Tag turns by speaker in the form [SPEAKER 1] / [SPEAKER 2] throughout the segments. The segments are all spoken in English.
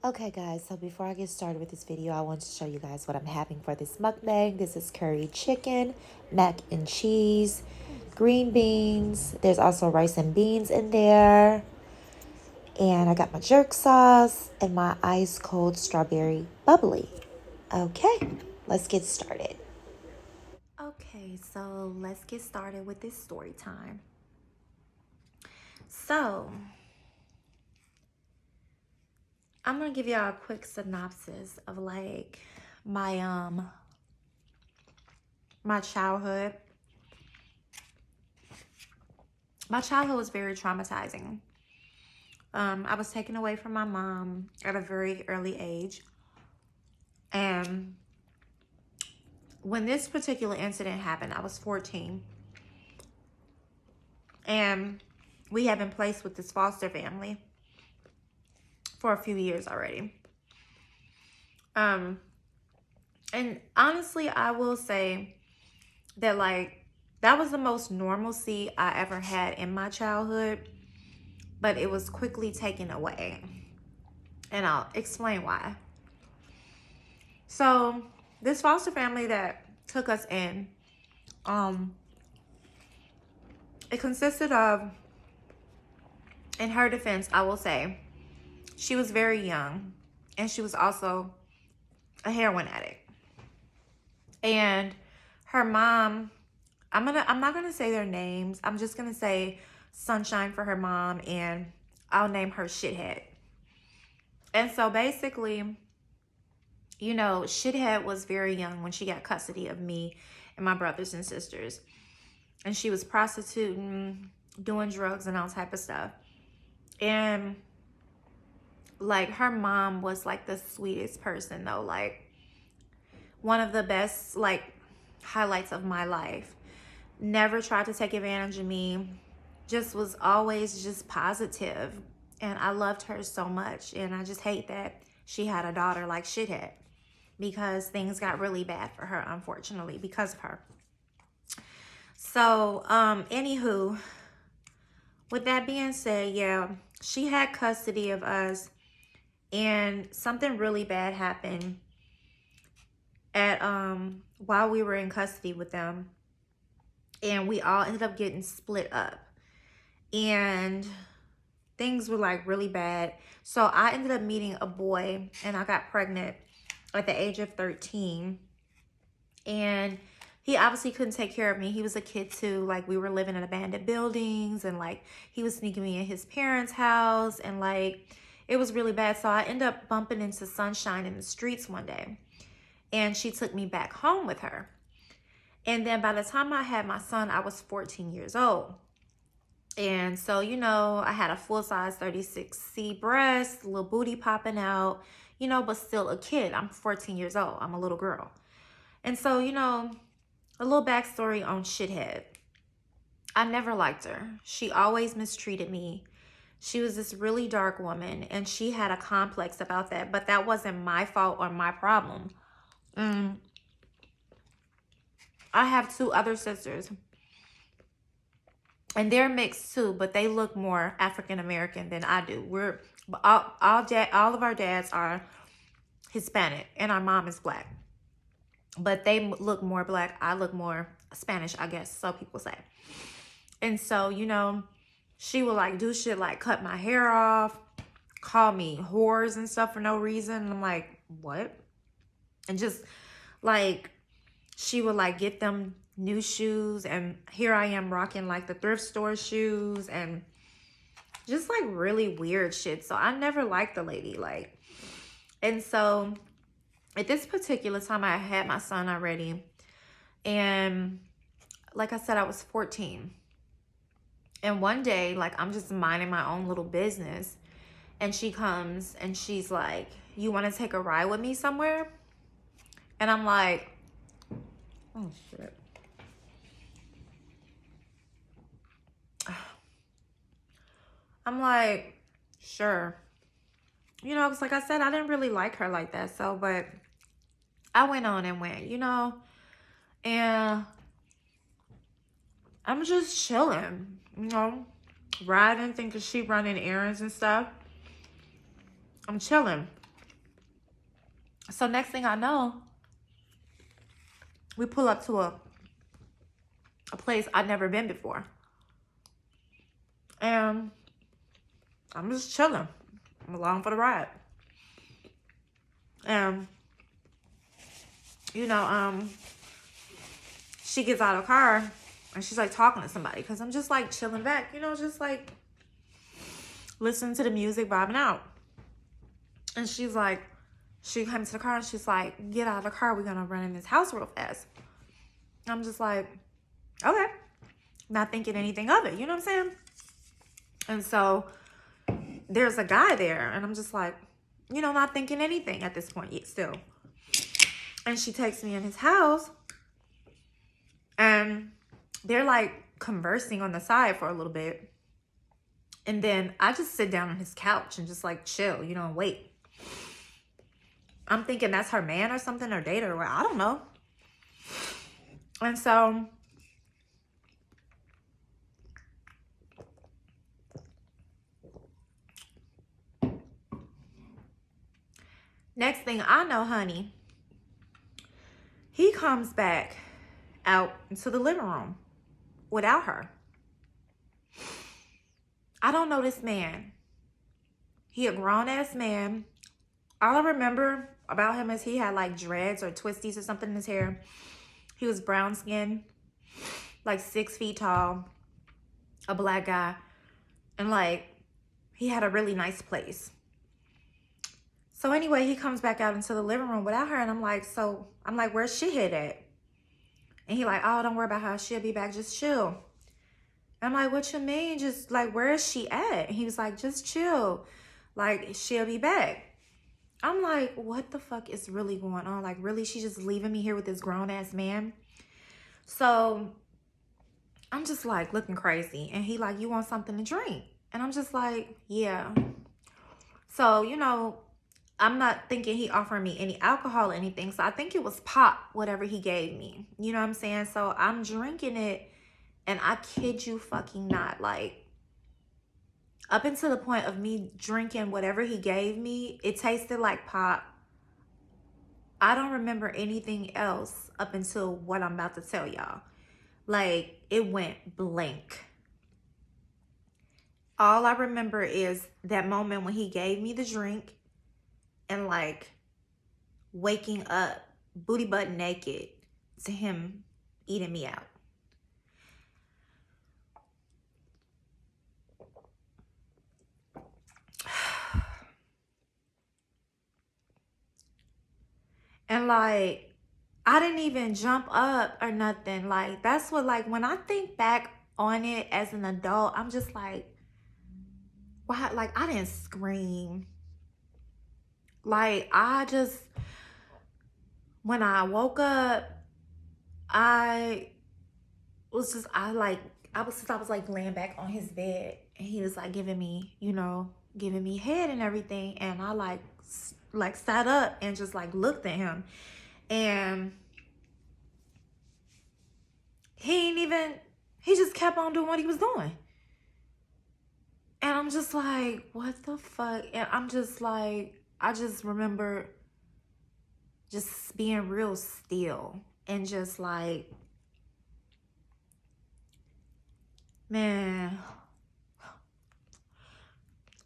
[SPEAKER 1] Okay guys, so before I get started with this video, I want to show you guys what I'm having for this mukbang. This is curry chicken, mac and cheese, green beans. There's also rice and beans in there. And I got my jerk sauce and my ice cold strawberry bubbly. Okay, let's get started. Okay, so let's get started with this story time. So, I'm gonna give y'all a quick synopsis of like my childhood. My childhood was very traumatizing. I was taken away from my mom at a very early age. And when this particular incident happened, I was 14. And we had been placed with this foster family for a few years already. And honestly, I will say that that was the most normalcy I ever had in my childhood, but it was quickly taken away. And I'll explain why. So this foster family that took us in, it consisted of, in her defense, I will say, she was very young and she was also a heroin addict. And her mom, I'm not gonna say their names. I'm just gonna say Sunshine for her mom, and I'll name her Shithead. And so basically, you know, Shithead was very young when she got custody of me and my brothers and sisters. And she was prostituting, doing drugs and all type of stuff. And like her mom was like the sweetest person though. Like one of the best like highlights of my life. Never tried to take advantage of me. Just was always just positive. And I loved her so much. And I just hate that she had a daughter like Shithead, because things got really bad for her, unfortunately, because of her. So, anywho, with that being said, yeah, she had custody of us, and something really bad happened at while we were in custody with them, and we all ended up getting split up, and things were like really bad. So I ended up meeting a boy, and I got pregnant at the age of 13. And he obviously couldn't take care of me. He was a kid too. Like we were living in abandoned buildings, and like he was sneaking me in his parents' house, and like it was really bad. So I ended up bumping into Sunshine in the streets one day, and she took me back home with her. And then by the time I had my son, I was 14 years old. And so, you know, I had a full-size 36C breast, little booty popping out, you know, but still a kid. I'm 14 years old. I'm a little girl. And so, you know, a little backstory on Shithead. I never liked her. She always mistreated me. She was this really dark woman, and she had a complex about that, but that wasn't my fault or my problem. I have two other sisters, and they're mixed too, but they look more African American than I do. We're all of our dads are Hispanic, and our mom is black, but they look more black. I look more Spanish, I guess, so people say. And so, you know, she would like do shit like cut my hair off, call me whores and stuff for no reason. And I'm like, what? And just like she would like get them new shoes, and here I am rocking like the thrift store shoes and just like really weird shit. So I never liked the lady, like. And so at this particular time, I had my son already, and like I said, I was 14. And one day, like I'm just minding my own little business, and she comes and she's like, you want to take a ride with me somewhere? And I'm like, oh shit. I'm like, sure. You know, because like I said, I didn't really like her like that. So, but I went on and went, you know, and I'm just chilling, you know, riding, thinking she running errands and stuff. I'm chilling. So next thing I know, we pull up to a place I'd never been before. And I'm just chilling. I'm along for the ride. And, you know, she gets out of the car and she's like talking to somebody. Because I'm just like chilling back, you know, just like listening to the music, vibing out. And she's like, she came to the car and she's like, get out of the car. We're going to run in this house real fast. I'm just like, okay. Not thinking anything of it. You know what I'm saying? And so there's a guy there. And I'm just like, you know, not thinking anything at this point yet still. And she takes me in his house. And they're like conversing on the side for a little bit. And then I just sit down on his couch and just like chill, you know, and wait. I'm thinking that's her man or something, or date, or what. I don't know. And so next thing I know, honey, he comes back out into the living room without her. I don't know this man. He a grown-ass man. All I remember about him is he had like dreads or twisties or something in his hair. He was brown skinned, like 6 feet tall, a black guy. And like, he had a really nice place. So anyway, he comes back out into the living room without her. And I'm like, where's shithead at? And he like, oh, don't worry about her. She'll be back. Just chill. I'm like, what you mean? Just like, where is she at? And he was like, just chill. Like, she'll be back. I'm like, what the fuck is really going on? Like, really? She's just leaving me here with this grown-ass man? So I'm just like looking crazy. And he like, you want something to drink? And I'm just like, yeah. So, you know, I'm not thinking he offered me any alcohol or anything. So I think it was pop, whatever he gave me. You know what I'm saying? So I'm drinking it. And I kid you fucking not. Like, up until the point of me drinking whatever he gave me, it tasted like pop. I don't remember anything else up until what I'm about to tell y'all. Like, it went blank. All I remember is that moment when he gave me the drink and like waking up booty butt naked to him eating me out. And like, I didn't even jump up or nothing. Like, that's what, like, when I think back on it as an adult, I'm just like, why? Like, I didn't scream. Like, when I woke up, I was like laying back on his bed. And he was like giving me head and everything. And I like sat up and just like looked at him. And he just kept on doing what he was doing. And I'm just like, what the fuck? And I'm just like, I just remember just being real still and just like, man.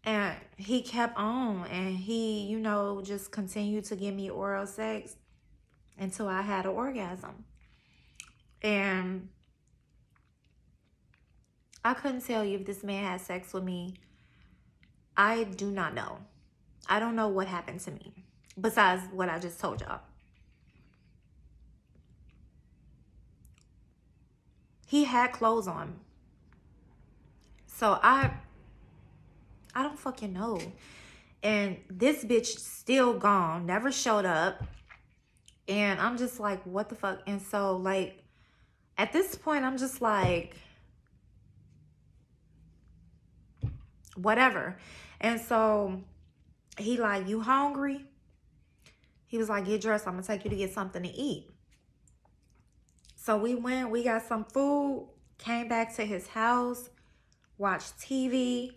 [SPEAKER 1] And he kept on and he, you know, just continued to give me oral sex until I had an orgasm. And I couldn't tell you if this man had sex with me. I do not know. I don't know what happened to me besides what I just told y'all. He had clothes on. So I don't fucking know. And this bitch still gone, never showed up. And I'm just like, what the fuck? And so like, at this point, I'm just like, whatever. And so he like, you hungry? He was like, get dressed. I'm gonna take you to get something to eat. So we went, we got some food, came back to his house, watched TV,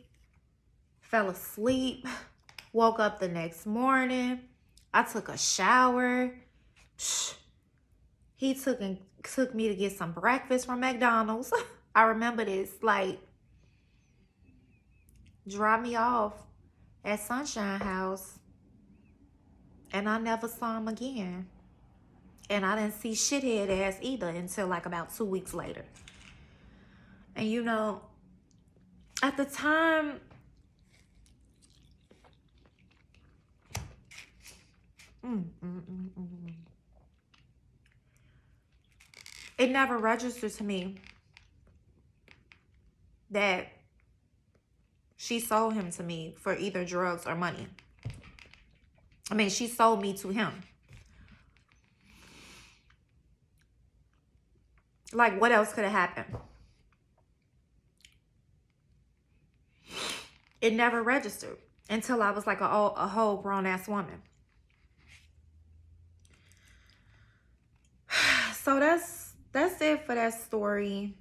[SPEAKER 1] fell asleep, woke up the next morning, I took a shower. He took me to get some breakfast from McDonald's. I remember this. Like, dropped me off at Sunshine House. And I never saw him again. And I didn't see shithead ass either until like about 2 weeks later. And you know, at the time, it never registered to me that she sold him to me for either drugs or money. I mean, she sold me to him. Like, what else could have happened? It never registered until I was like a whole grown-ass woman. So that's it for that story.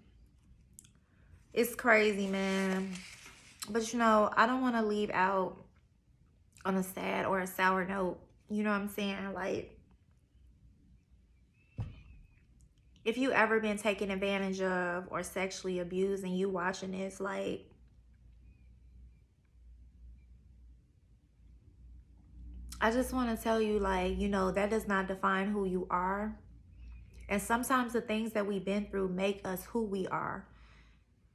[SPEAKER 1] It's crazy, man. But you know, I don't want to leave out on a sad or a sour note. You know what I'm saying? Like, if you ever been taken advantage of or sexually abused and you watching this, like, I just want to tell you, like, you know, that does not define who you are. And sometimes the things that we've been through make us who we are.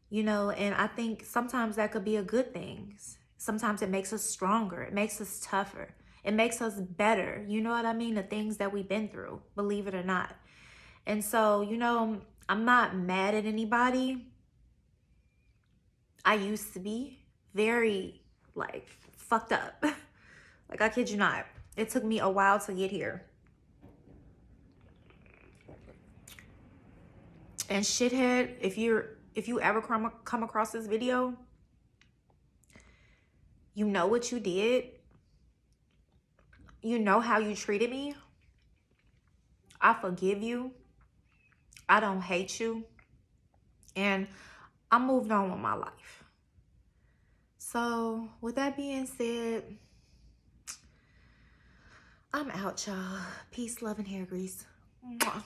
[SPEAKER 1] You know, and I think sometimes that could be a good thing. Sometimes it makes us stronger. It makes us tougher. It makes us better. You know what I mean? The things that we've been through, believe it or not. And so, you know, I'm not mad at anybody. I used to be very, like, fucked up. Like, I kid you not. It took me a while to get here. And shithead, if you ever come across this video, you know what you did. You know how you treated me. I forgive you. I don't hate you. And I moved on with my life. So, with that being said, I'm out, y'all. Peace, love, and hair grease. Mwah.